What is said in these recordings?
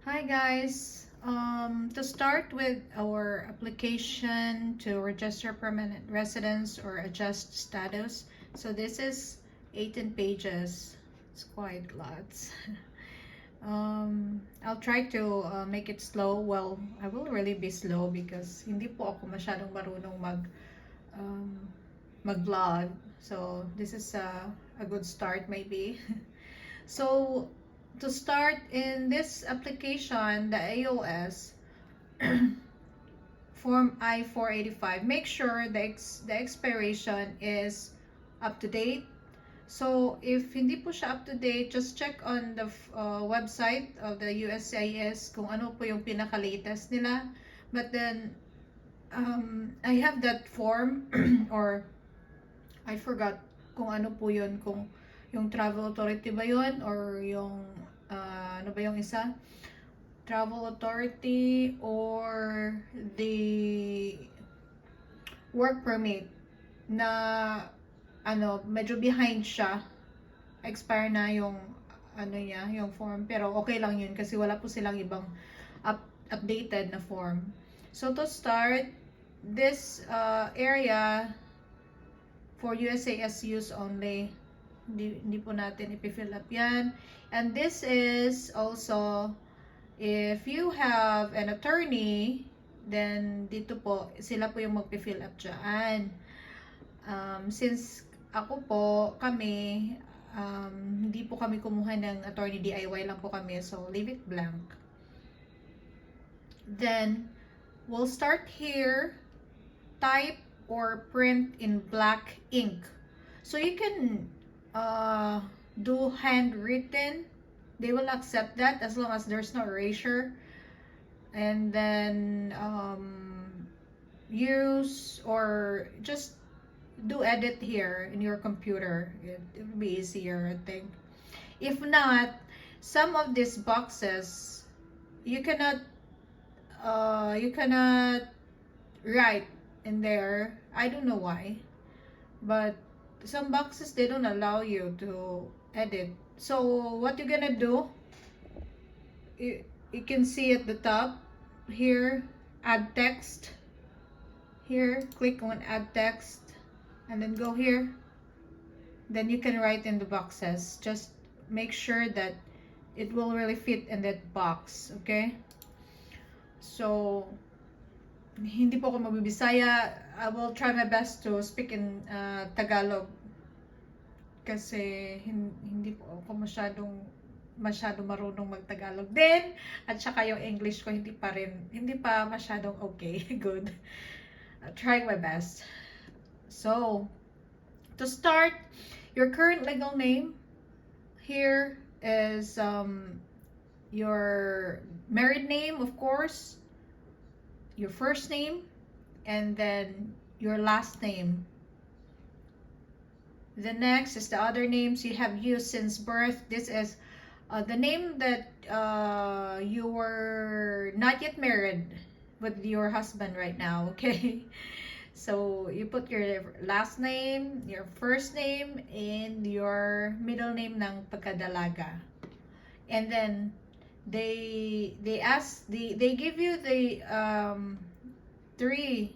Hi guys. To start with our application to register permanent residence or adjust status. So this is 18 pages. It's quite lots. I'll try to make it slow. Well, I will really be slow because hindi po ako masyadong marunong um, mag-vlog. So this is a good start maybe. So to start in this application, the AOS form I-485, make sure the expiration is up to date. So if hindi po siya up to date, just check on the website of the USCIS kung ano po yung pinaka-latest nila. But then I have that form or I forgot kung ano po yun, kung yung travel authority ba yun or yung ano ba yung isa, travel authority or the work permit na ano, medyo behind siya, expire na yung ano niya, yung form, pero okay lang yun kasi wala po silang ibang updated na form. So to start, this area for USAS use only, hindi po natin ipi-fill up yan. And this is also if you have an attorney, then dito po sila po yung magpi-fill up dyan. Since kami hindi po kami kumuha ng attorney, DIY lang po kami, so leave it blank. Then we'll start here. Type or print in black ink. So you can do handwritten. They will accept that as long as there's no erasure. And then use or just do edit here in your computer. It will be easier, I think. If not, some of these boxes you cannot write in there. I don't know why, but some boxes they don't allow you to edit. So what you're gonna do, you can see at the top here, add text. Here, click on add text and then go here. Then you can write in the boxes. Just make sure that it will really fit in that box, okay? So hindi po ako magbibisaya. I will try my best to speak in Tagalog kasi hindi po ako masyadong marunong mag-Tagalog din, at saka yung English ko hindi pa masyadong okay. Good. Trying my best. So to start, your current legal name here is your married name, of course, your first name, and then your last name. The next is the other names you have used since birth. This is the name that you were not yet married with your husband right now, okay? So you put your last name, your first name, and your middle name ng pagkadalaga. And then they give you the three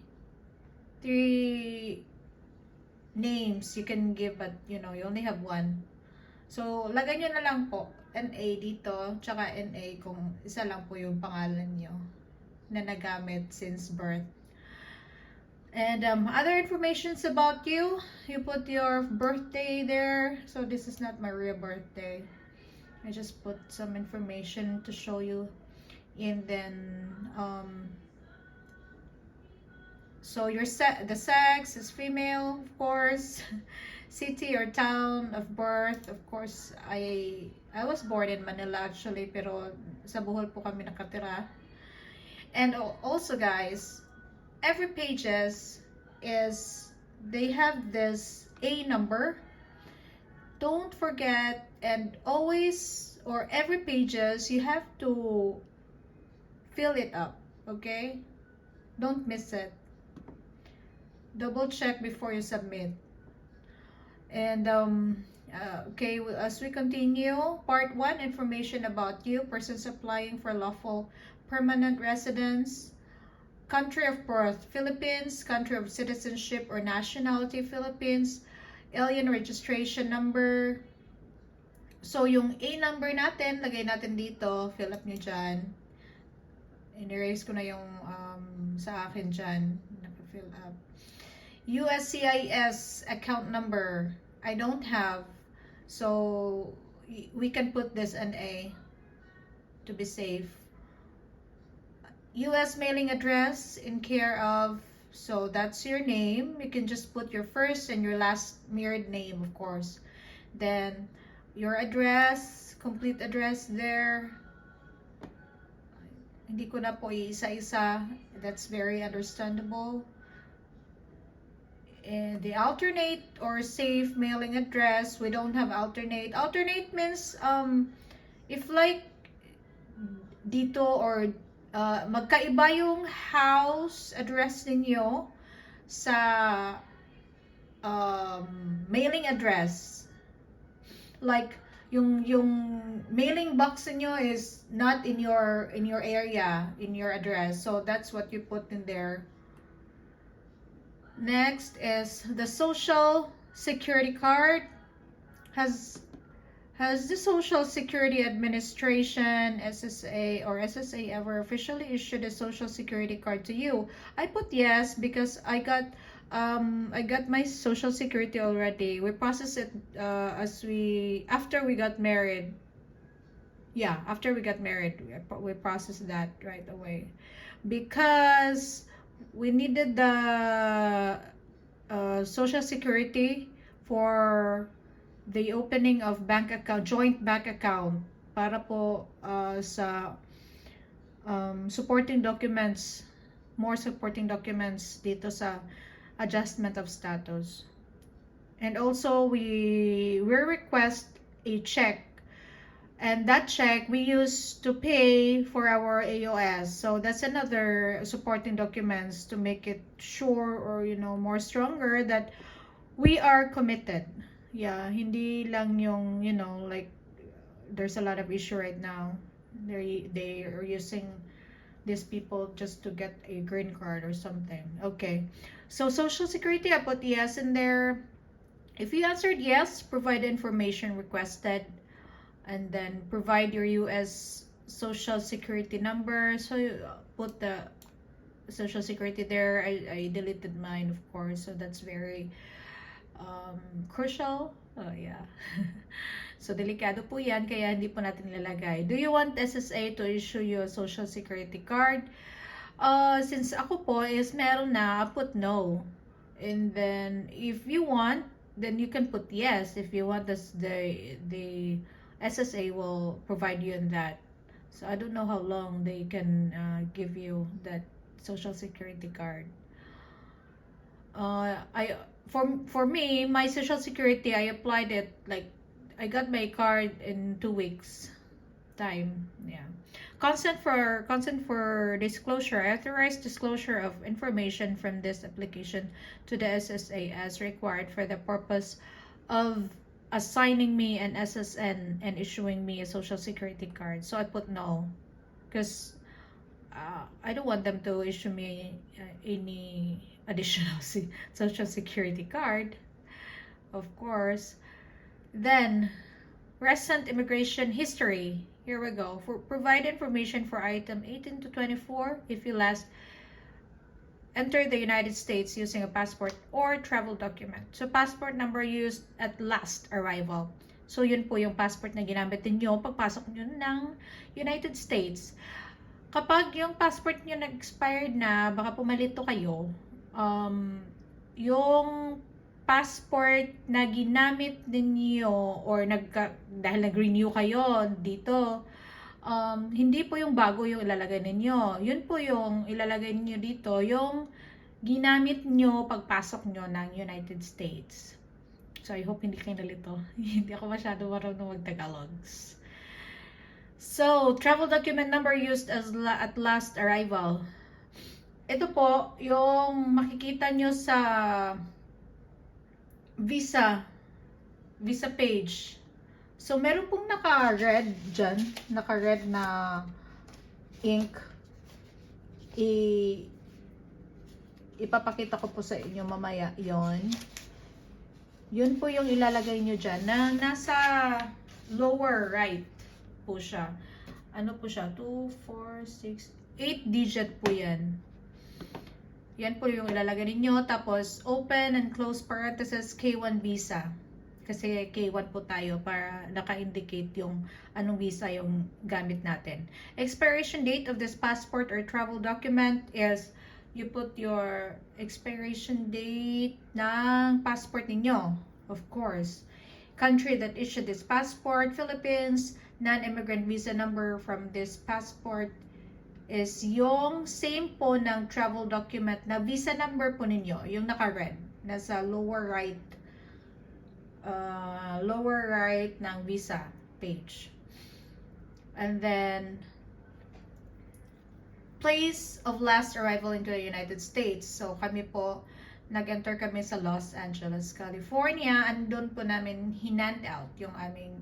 names you can give, but you know you only have one. So lagay nyo na lang po NA dito, tsaka NA kung isa lang po yung pangalan nyo na nagamit since birth. And other informations about you, you put your birthday there. So this is not my real birthday. I just put some information to show you. And then so the sex is female, of course. City or town of birth, of course, I was born in Manila actually, pero sa Bohol po kami nakatira. And also guys, every pages they have this A number. Don't forget, and always, or every pages you have to fill it up, okay? Don't miss it. Double check before you submit. And Okay, as we continue, Part 1, information about you, persons applying for lawful permanent residence, country of birth, Philippines, country of citizenship or nationality, Philippines, alien registration number. So, yung A number natin, lagay natin dito, fill up nyo dyan. In-erase ko na yung sa akin dyan, naka-fill up. USCIS account number, I don't have. So, we can put this an A to be safe. US mailing address in care of, so that's your name. You can just put your first and your last married name, of course. Then, your address, complete address there. Hindi ko na po iisa-isa. That's very understandable. And the alternate or safe mailing address, we don't have alternate. Alternate means if like dito or magkaiba yung house address ninyo sa mailing address. Like yung mailing box niyo is not in your area, in your address. So that's what you put in there. Next is the Social Security card. Has the Social Security Administration, SSA or SSA ever officially issued a Social Security card to you? I put yes because I got my Social Security already. We processed it after we got married. Yeah, after we got married, we processed that right away because we needed the Social Security for the opening of bank account, joint bank account, para po sa supporting documents, more supporting documents dito sa adjustment of status. And also we request a check, and that check we use to pay for our AOS. So that's another supporting documents to make it sure or more stronger that we are committed. Yeah, hindi lang yung like there's a lot of issue right now. They are using these people just to get a green card or something. Okay, so Social Security, I put yes in there. If you answered yes, provide information requested, and then provide your US Social Security number. So you put the Social Security there. I deleted mine, of course, so that's very crucial. Oh yeah. So delikado po yan, kaya hindi po natin nilalagay. Do you want SSA to issue you a Social Security card? Since ako po is meron na, I put no. And then if you want, then you can put yes. If you want this, the SSA will provide you in that. So I don't know how long they can give you that Social Security card. For me, my Social Security, I applied it like I got my card in 2 weeks time. Yeah. Consent for disclosure. Authorized disclosure of information from this application to the SSA as required for the purpose of assigning me an SSN and issuing me a Social Security card. So I put no because I don't want them to issue me any additional Social Security card, of course. Then recent immigration history. Here we go. Provide information for item 18 to 24 if you last entered the United States using a passport or travel document. So passport number used at last arrival. So yun po yung passport na ginamit niyo pagpasok niyo ng United States. Kapag yung passport niyo nag-expired na, baka pumalito kayo, yung passport na ginamit ninyo or dahil nag-renew kayo dito, hindi po yung bago yung ilalagay ninyo. Yun po yung ilalagay ninyo dito, yung ginamit nyo pagpasok nyo ng United States. So I hope hindi kayo nalito. Hindi ako masyado marunong mag-Tagalogs. So, travel document number used at last arrival. Ito po, yung makikita nyo sa visa visa page. So, meron pong naka-red dyan, naka-red na ink. Ipapakita ko po sa inyo mamaya yon. Yun po yung ilalagay nyo dyan na nasa lower right po siya. Ano po siya? 2, 4, 6, 8 digit po yan. Yan po yung ilalagay ninyo. Tapos, open and close parenthesis K1 visa. Kasi K1 po tayo para naka-indicate yung anong visa yung gamit natin. Expiration date of this passport or travel document is you put your expiration date ng passport ninyo, of course. Country that issued this passport, Philippines. Non-immigrant visa number from this passport is yung same po ng travel document na visa number po ninyo, yung naka-red, nasa lower right ng visa page. And then place of last arrival into the United States. So kami po nag-enter kami sa Los Angeles, California. Andun po namin hinand out yung aming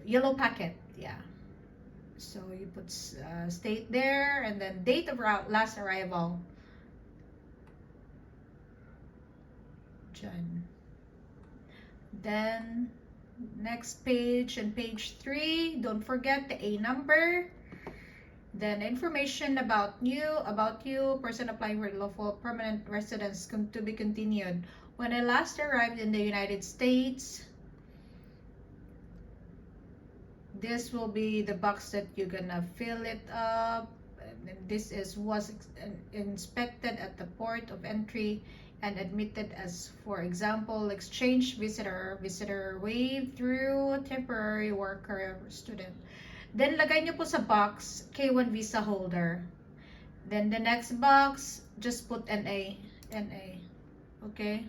yellow packet. Yeah. So you put state there, and then date of last arrival. Dyan. Then next page, and page 3, don't forget the A number. Then information about you, person applying for lawful permanent residence to be continued. When I last arrived in the United States, this will be the box that you're gonna fill it up. And this was inspected at the port of entry and admitted as, for example, exchange visitor waived through temporary worker student. Then lagay nyo po sa box K1 visa holder. Then the next box, just put NA. Okay?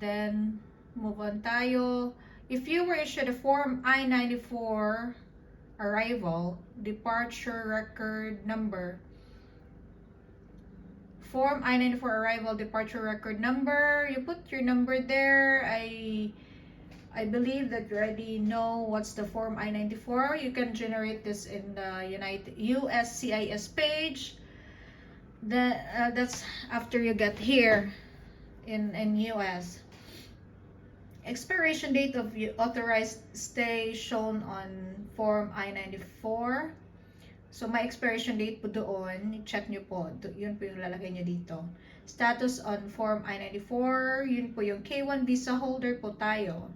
Then move on tayo. If you were issued a form I-94 arrival, departure record number. Form I-94 arrival, departure record number. You put your number there. I believe that you already know what's the form I-94. You can generate this in the USCIS page. That's after you get here in US. Expiration date of authorized stay shown on form I-94. So, may expiration date po doon. I-check nyo po. Yun po yung lalagay nyo dito. Status on form I-94. Yun po yung K1 visa holder po tayo.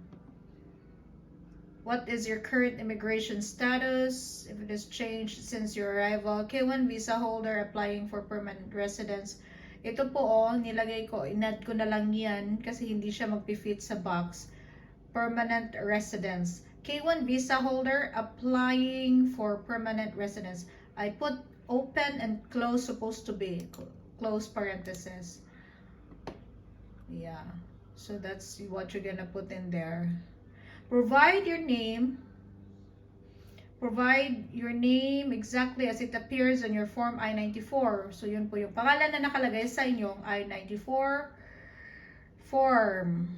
What is your current immigration status? If it has changed since your arrival. K1 visa holder applying for permanent residence. Ito po nilagay ko. Inad ko na lang yan kasi hindi siya magpi-fit sa box. Permanent residence. K1 visa holder applying for permanent residence. I put open and close, supposed to be close parenthesis. Yeah, so that's what you're gonna put in there. Provide your name. Provide your name exactly as it appears on your form I-94. So yun po yung pangalan na nakalagay sa inyong I-94 form.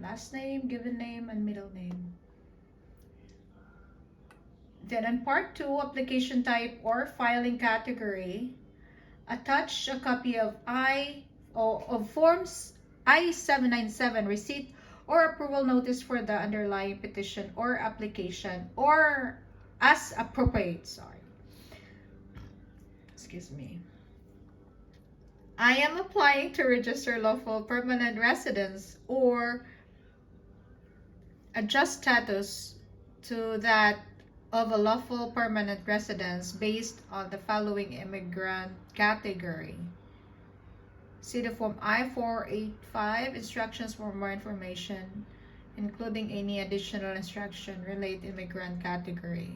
Last name, given name, and middle name. Then on part 2, application type or filing category, attach a copy of forms I-797 receipt or approval notice for the underlying petition or application, or as appropriate. Excuse me. I am applying to register lawful permanent residence or adjust status to that of a lawful permanent residence based on the following immigrant category. See the form I-485, instructions for more information, including any additional instruction relate immigrant category.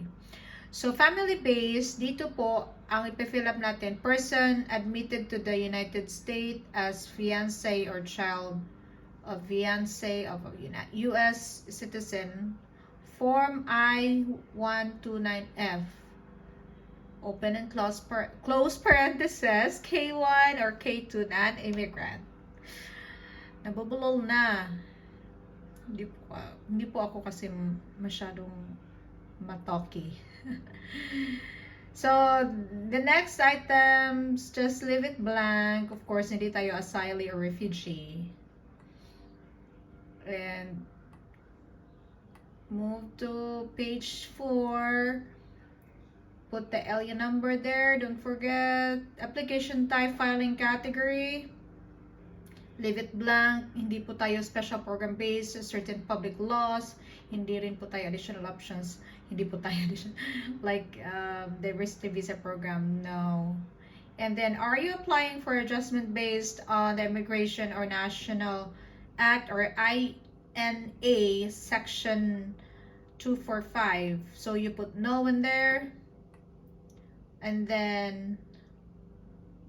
So, family-based, dito po, ang ipi-fill up natin, person admitted to the United States as fiancé or child of fiancé of a U.S. citizen, Form I-129F, open and close parentheses, K1 or K2 non-immigrant. Nabubulol na. Hindi po ako kasi masyadong matoki. So, the next items, just leave it blank. Of course, hindi tayo asylee or refugee. And move to page 4. Put the alien number there. Don't forget. Application type, filing category. Leave it blank. Hindi po tayo special program based, certain public laws. Hindi rin po tayo additional options. Hindi po tayo additional, like diversity visa program. No. And then, are you applying for adjustment based on the Immigration or National Act or INA section 245? So you put no in there. And then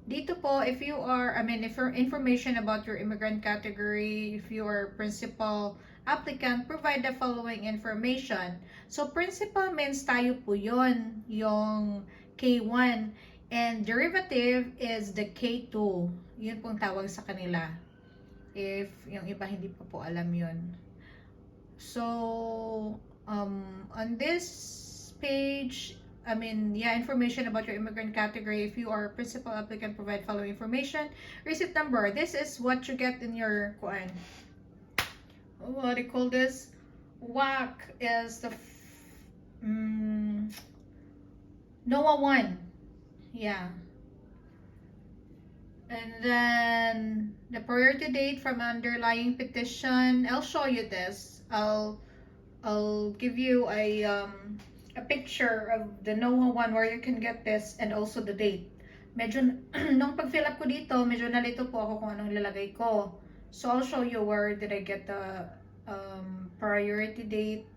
dito po, if you are, if your information about your immigrant category, if you are principal applicant, provide the following information. So, principal means tayo po yun, yung K1. And derivative is the K2. Yun pong tawag sa kanila. If yung iba hindi pa po alam yun. So, on this page, information about your immigrant category. If you are a principal applicant, provide following information. Receipt number. This is what you get in your, what do you call this? WAC is the NOAA 1. Yeah. And then the priority date from underlying petition. I'll show you this. I'll give you a picture of the NOAA 1 where you can get this and also the date. Medyo, nung pag-fill up ko dito, medyo nalito po ako kung anong lalagay ko. So, I'll show you where did I get the priority date,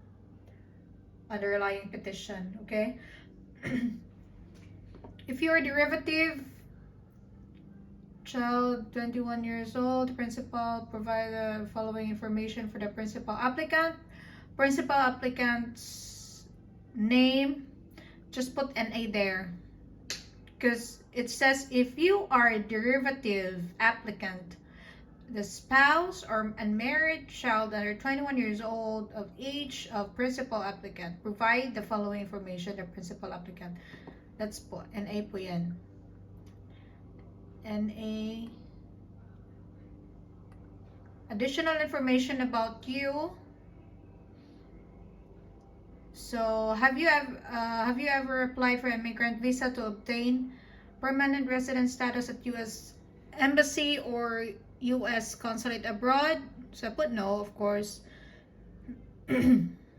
underlying petition, okay? If you're a derivative, child 21 years old, principal, provide the following information for the principal applicant. Principal applicant's name, just put NA there. Because it says if you are a derivative applicant, the spouse or unmarried child under 21 years old of age of principal applicant, provide the following information, the principal applicant. That's po, NA po yan. NA. Additional information about you. So, have you ever applied for immigrant visa to obtain permanent resident status at U.S. Embassy or U.S. Consulate abroad? So, I put no, of course.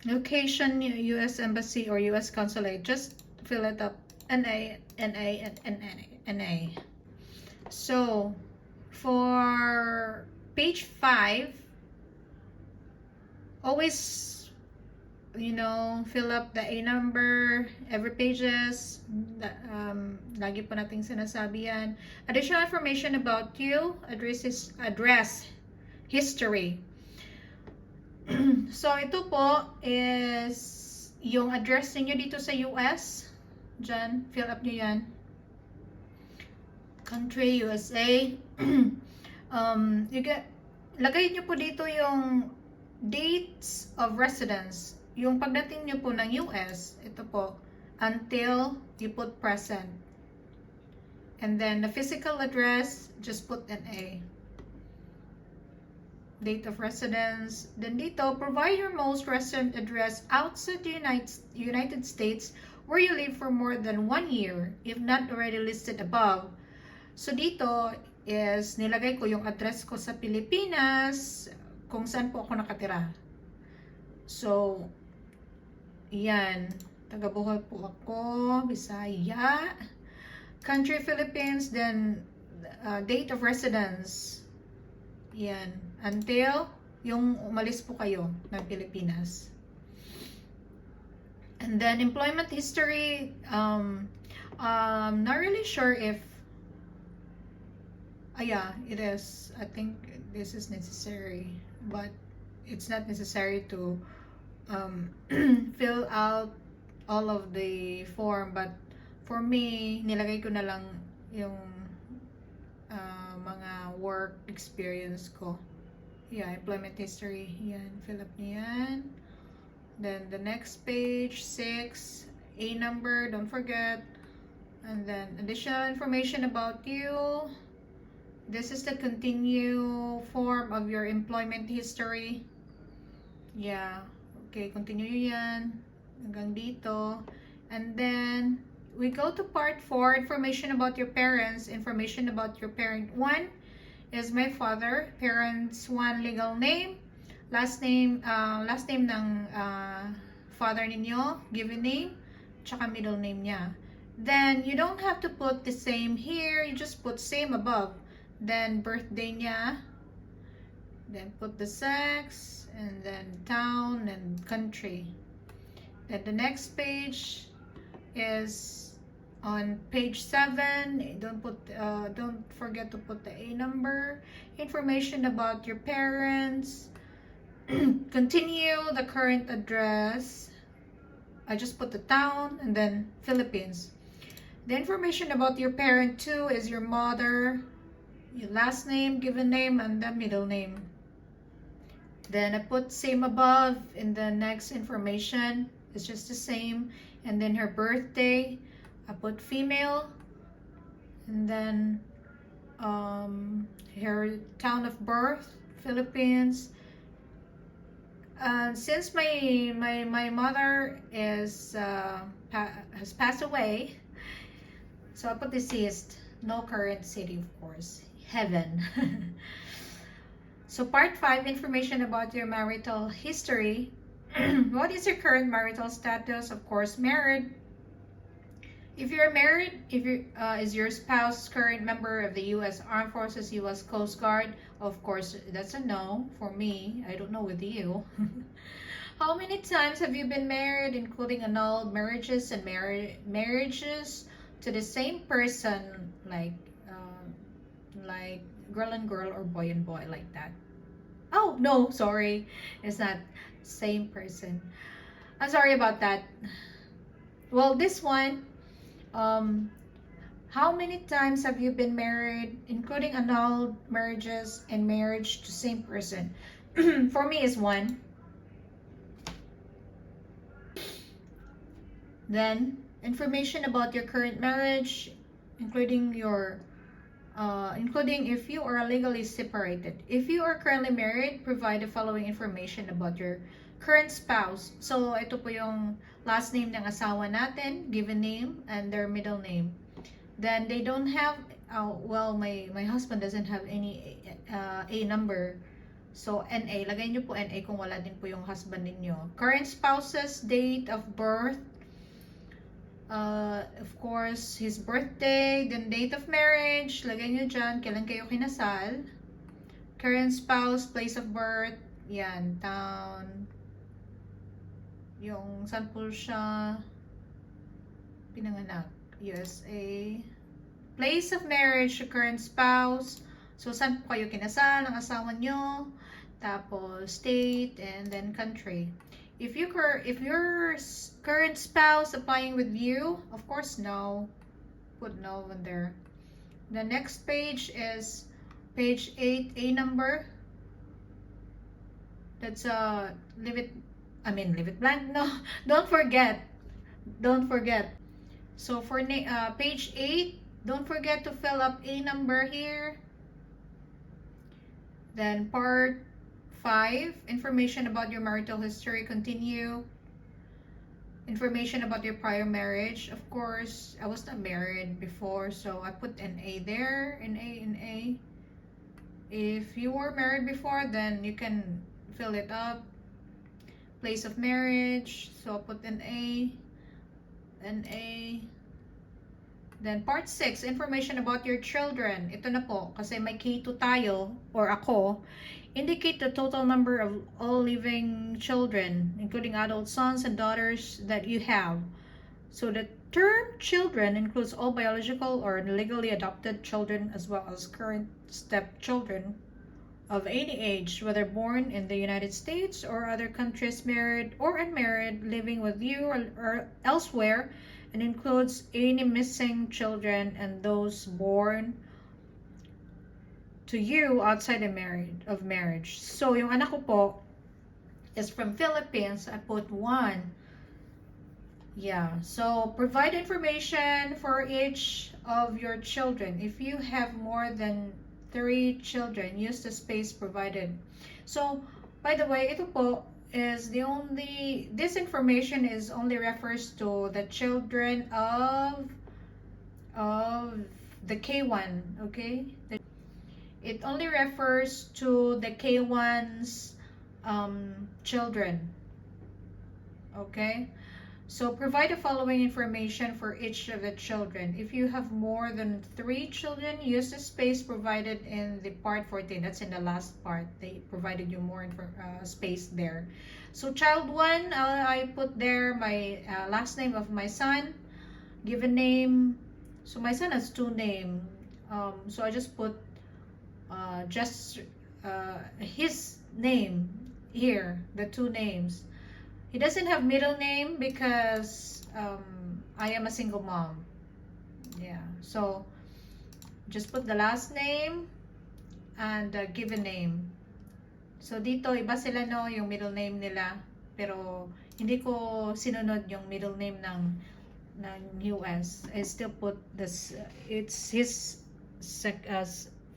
Location, U.S. Embassy or U.S. Consulate. Just fill it up. NA, NA, and NA. So, for page 5, always, fill up the A number, every pages. Lagi po nating sinasabi yan. Additional information about you, address history. So, ito po is yung address niyo dito sa US. Diyan, fill up nyo yan. Country, USA. Lagay nyo po dito yung dates of residence. Yung pagdating nyo po ng US, ito po, until you put present. And then the physical address, just put an A. Date of residence. Then dito, provide your most recent address outside the United States where you live for more than 1 year, if not already listed above. So dito is nilagay ko yung address ko sa Pilipinas, kung saan po ako nakatira. So, yan. Taga-Bohol po ako, Bisaya. Country, Philippines, then date of residence. Yan. Until yung umalis po kayo ng Pilipinas. And then employment history, not really sure if, yeah, it is. I think this is necessary, but it's not necessary to fill out all of the form. But For me, nilagay ko na lang yung mga work experience ko. Yeah, employment history. Yan, fill up niyo yan. Then the next page, 6, A number, don't forget. And then additional information about you. This is the continue form of your employment history. Yeah, okay, continue yan hanggang dito. And then we go to part 4, information about your parents. Information about your parent 1 is my father. Parents 1, legal name, last name ng father ninyo, given name, tsaka middle name niya. Then you don't have to put the same here, you just put same above. Then birthday niya, then put the sex, and then town and country. Then the next page is on page 7. Don't forget to put the A number. Information about your parents. Continue the current address. I just put the town and then Philippines. The information about your parent 2 is your mother, your last name, given name, and the middle name. Then I put same above in the next information. It's just the same. And then her birthday, I put female. And then her town of birth, Philippines. Since my mother is has passed away, so I put deceased. No current city, of course. Heaven. So part 5, information about your marital history. What is your current marital status? Of course, married. If you're married, is your spouse current member of the U.S. Armed Forces, U.S. Coast Guard? Of course, that's a no for me. I don't know with you. How many times have you been married, including annulled marriages and marriages to the same person, like girl and girl or boy and boy, like that? Oh no, sorry, it's not same person. I'm sorry about that. Well, this one, how many times have you been married, including annulled marriages and marriage to same person? For me is 1. Then information about your current marriage, including if you are legally separated. If you are currently married, provide the following information about your current spouse. So ito po yung last name ng asawa natin, given name, and their middle name. Then they don't have, well, my husband doesn't have any A number. So NA, lagay nyo po NA kung wala din po yung husband ninyo. Current spouse's date of birth. Of course, his birthday, then date of marriage, lagay nyo dyan, kailan kayo kinasal. Current spouse, place of birth, yan, town, yung saan po siya pinanganak, USA. Place of marriage, your current spouse, so saan po kayo kinasal ng asawa nyo, tapos state, and then country. If your current spouse applying with you, of course no. Put no in there. The next page is page 8, A number. That's leave it blank. No, don't forget. So for page 8, don't forget to fill up A number here. Then part 5, information about your marital history, continue. Information about your prior marriage. Of course, I was not married before, so I put an A there, an A. If you were married before, then you can fill it up. Place of marriage, so I put an A. Then part 6, information about your children. Ito na po, kasi may K2 tayo, or ako. Indicate the total number of all living children, including adult sons and daughters that you have. So the term children includes all biological or legally adopted children, as well as current stepchildren of any age, whether born in the United States or other countries, married or unmarried, living with you or elsewhere, and includes any missing children and those born to you outside of marriage. So, yung anak ko po is from Philippines. I put 1. Yeah, so provide information for each of your children. If you have more than 3 children, use the space provided. So, by the way, ito po is this information is only refers to the children of the K1, okay? It only refers to the K1's children, okay? So provide the following information for each of the children. If you have more than 3 children, use the space provided in the part 14. That's in the last part. They provided you more space there. So child 1, I put there my last name of my son, given name. So my son has 2 names. So I just put his name here, the 2 names. He doesn't have middle name because I am a single mom. Yeah, so just put the last name and the given name. So dito iba sila, no, yung middle name nila, pero hindi ko sinunod yung middle name ng US. I still put this, it's his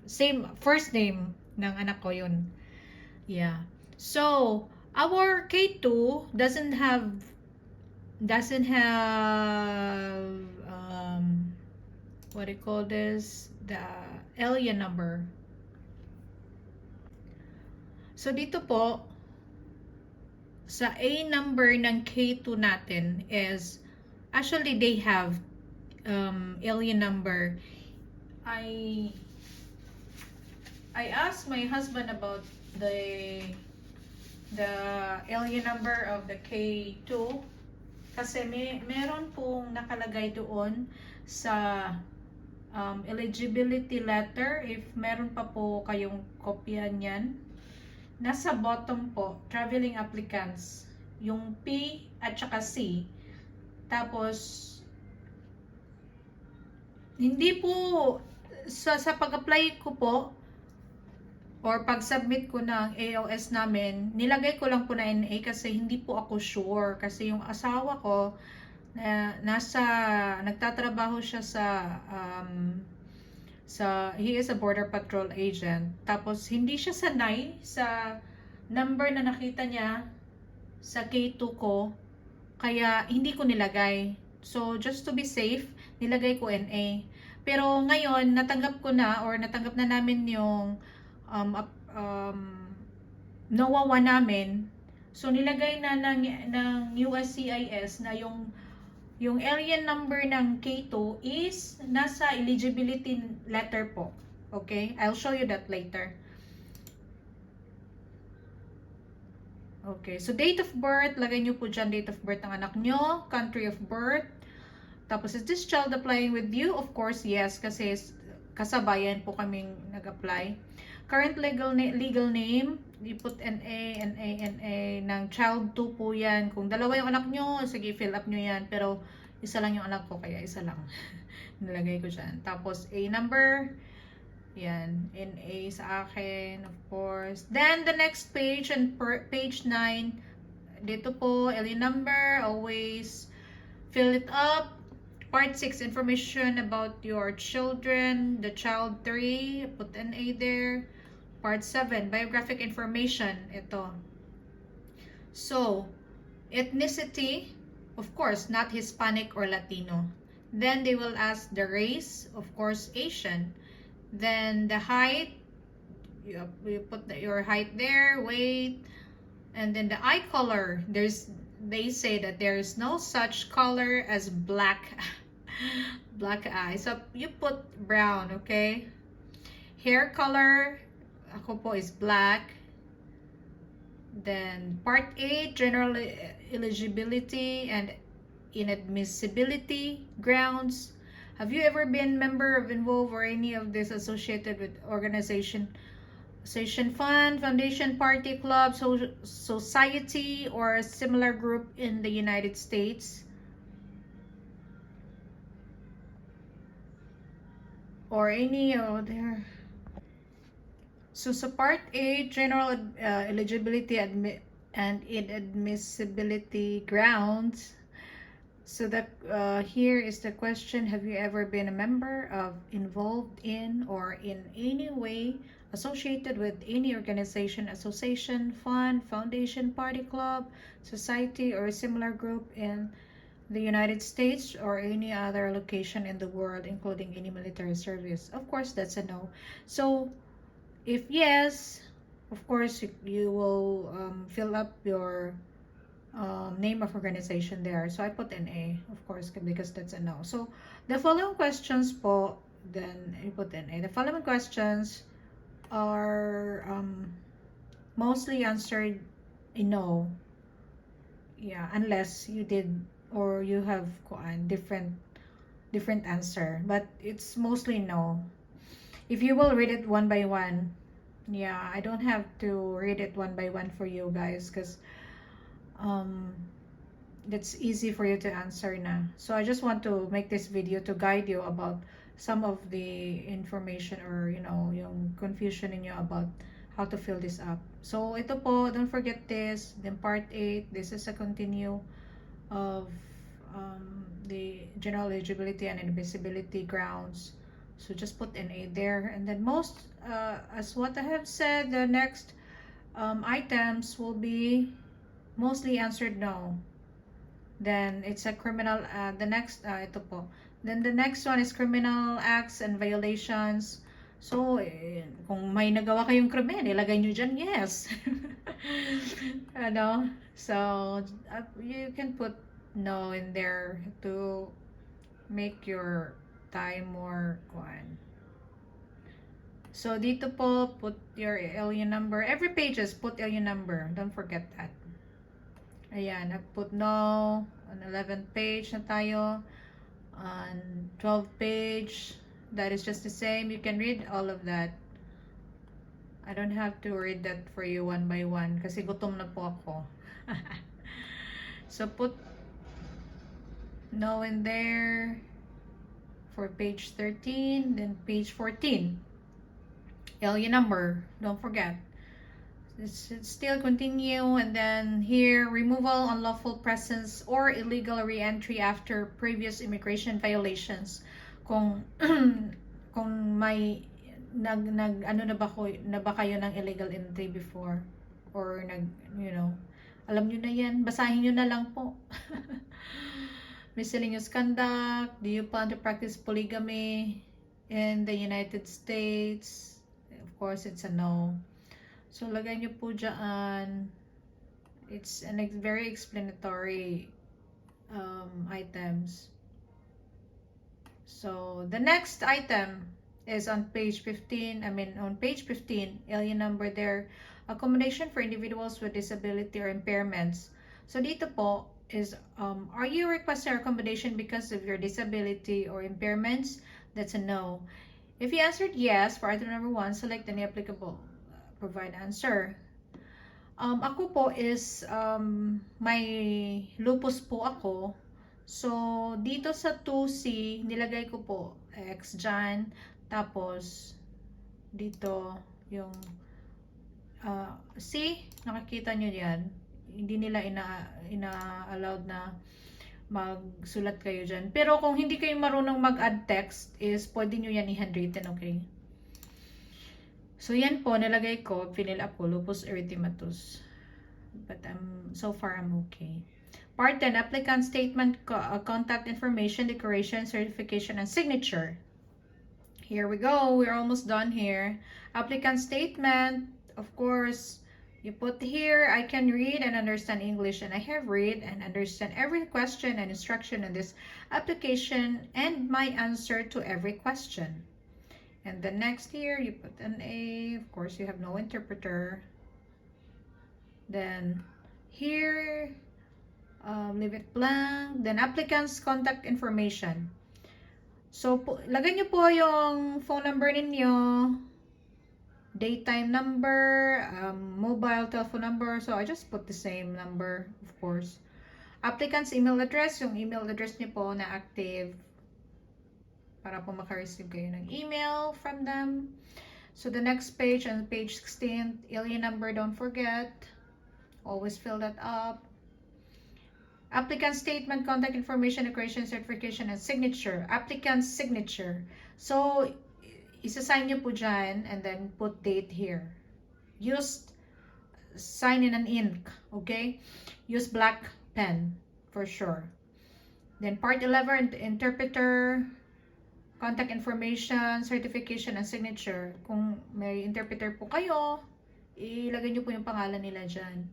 same first name ng anak ko yun. Yeah, so our K2 doesn't have what do you call this, the alien number. So dito po sa A number ng K2 natin is actually they have alien number. I asked my husband about the alien number of the K2 kasi meron pong nakalagay doon sa eligibility letter. If meron pa po kayong kopya niyan, nasa bottom po, traveling applicants, yung P at saka C. Tapos hindi po sa pag-apply ko po or pag-submit ko ng AOS namin, nilagay ko lang po na NA kasi hindi po ako sure. Kasi yung asawa ko, nagtatrabaho siya he is a border patrol agent. Tapos, hindi siya sanay sa number na nakita niya sa K2 ko. Kaya, hindi ko nilagay. So, just to be safe, nilagay ko NA. Pero ngayon, natanggap na namin yung NOAA 1 namin. So nilagay na ng USCIS na yung alien number ng K2 is nasa eligibility letter po. Okay? I'll show you that later. Okay, so date of birth, lagay nyo po dyan date of birth ng anak nyo, country of birth. Tapos, is this child applying with you? Of course, yes, kasi kasabayan po kaming nag-apply. Current legal name, you put NA ng child 2 po yan. Kung dalawa yung anak nyo, sige, fill up nyo yan. Pero, isa lang yung anak ko, kaya isa lang. Nilagay ko dyan. Tapos, A number, yan, NA sa akin, of course. Then, the next page, and page 9, dito po, LE number, always fill it up. Part 6, information about your children, the child 3, put NA there. Part 7, biographic information, ito. So, ethnicity, of course, not Hispanic or Latino. Then they will ask the race, of course, Asian. Then the height, you put your height there, weight, and then the eye color. They say that there is no such color as black eye. So you put brown, okay? Hair color, ako po is black. Then part 8, general eligibility and inadmissibility grounds. Have you ever been member of involved or any of this associated with organization, fund, foundation, party, club, society, or a similar group in the United States? or any there. So sa part A, general eligibility and inadmissibility grounds. So that here is the question: have you ever been a member of, involved in, or in any way associated with any organization, association, fund, foundation, party, club, society, or a similar group in the United States or any other location in the world, including any military service? Of course, that's a no. So if yes, of course, you will fill up your name of organization there. So I put an A, of course, because that's a no. So the following questions po, then I put an A. The following questions are mostly answered in no. Yeah, unless you did or you have different answer, but it's mostly no. If you will read it one by one, yeah, I don't have to read it one by one for you guys, because that's easy for you to answer na. So I just want to make this video to guide you about some of the information, or yung confusion ninyo about how to fill this up. So ito po, don't forget this. Then part 8, this is a continue of the general eligibility and inadmissibility grounds. So just put an A there. And then most, as what I have said, the next items will be mostly answered no. Then it's a criminal, the next, ito po. Then the next one is criminal acts and violations. So, kung may nagawa kayong krimen, ilagay nyo dyan, yes. So, you can put no in there to make your time more fun. So, dito po, put your alien number. Every pages, put alien number. Don't forget that. Ayan, I put no. On 11th page na tayo. On 12th page, that is just the same. You can read all of that. I don't have to read that for you one by one kasi gutom na po ako. So put no in there for page 13, then page 14. Alien number, don't forget. It's still continue, and then here, removal, unlawful presence, or illegal re-entry after previous immigration violations. Kung may ano na ba kayo ng illegal entry before, or alam nyo na yan, basahin nyo na lang po. Miscellaneous conduct. Do you plan to practice polygamy in the United States? Of course, it's a no. So, lagay nyo po dyan. It's very explanatory items. So, the next item is on page 15. On page 15, alien number there. Accommodation for individuals with disability or impairments. So, dito po is, are you requesting accommodation because of your disability or impairments? That's a no. If you answered yes for item number 1, select any applicable. Provide answer. Ako po is may lupus po ako. So dito sa 2C nilagay ko po X dyan, tapos dito yung C, nakikita nyo yan, hindi nila ina-allowed na magsulat kayo dyan. Pero kung hindi kayo marunong mag-add text, is pwede nyo yan i-handwritten, okay? So, yan po, nilagay ko, fill up ko, lupus erythematosus. But so far, I'm okay. Part 10, applicant statement, contact information, declaration, certification, and signature. Here we go. We're almost done here. Applicant statement, of course, you put here, I can read and understand English, and I have read and understand every question and instruction in this application and my answer to every question. And the next here, you put an A. Of course, you have no interpreter. Then here, leave it blank. Then applicant's contact information. So, lagay nyo po yung phone number ninyo, daytime number, mobile telephone number. So, I just put the same number, of course. Applicant's email address, yung email address nyo po na active. para po makareceive kayo ng email from them. So the next page, on page 16, alien number, don't forget. Always fill that up. Applicant statement, contact information, declaration, certification, and signature. Applicant's signature. So, isa-sign nyo po dyan and then put date here. Use sign in an ink, okay? Use black pen for sure. Then part 11, interpreter, contact information, certification, and signature. Kung may interpreter po kayo, ilagay nyo po yung pangalan nila dyan.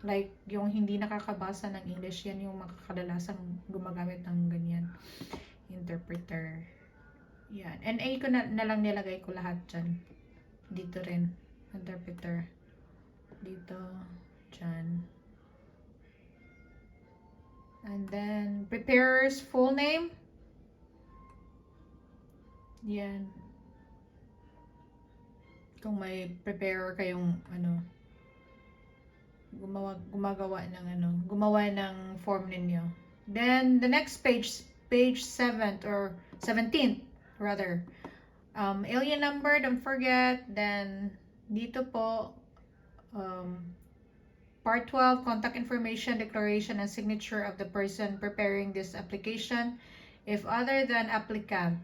Like, yung hindi nakakabasa ng English, yan yung makakadalasang gumagamit ng ganyan. Interpreter. Yan. NA ko na lang nilagay ko lahat dyan. Dito rin. Interpreter. Dito. Dyan. And then, preparer's full name. Yan. Kung may preparer kayong, gumawa ng form ninyo. Then the next page 7 or 17th rather, alien number, don't forget. Then dito po part 12, contact information, declaration, and signature of the person preparing this application if other than applicant.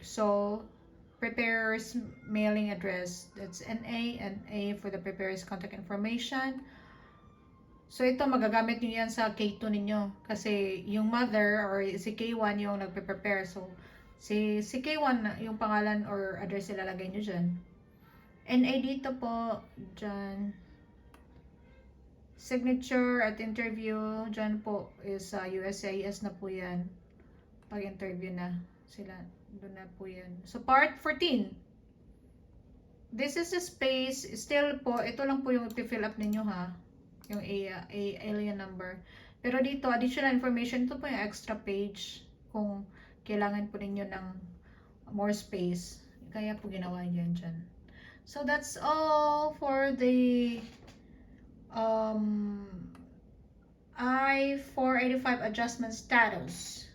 So preparer's mailing address, that's NA for the preparer's contact information. So ito, magagamit nyo yan sa K2 ninyo kasi yung mother or si K1 yung nagpe-prepare. So si K1 yung pangalan or address ilalagay nyo dyan. NA dito po, dyan. Signature at interview, dyan po is USAS na po yan. Pag interview na sila, doon na po yan. So part 14, this is the space, still po, ito lang po yung i-fill up ninyo ha, yung alien number. Pero dito, additional information, ito po yung extra page kung kailangan po ninyo ng more space. Kaya po ginawa yan dyan. So that's all for the I-485 adjustment status.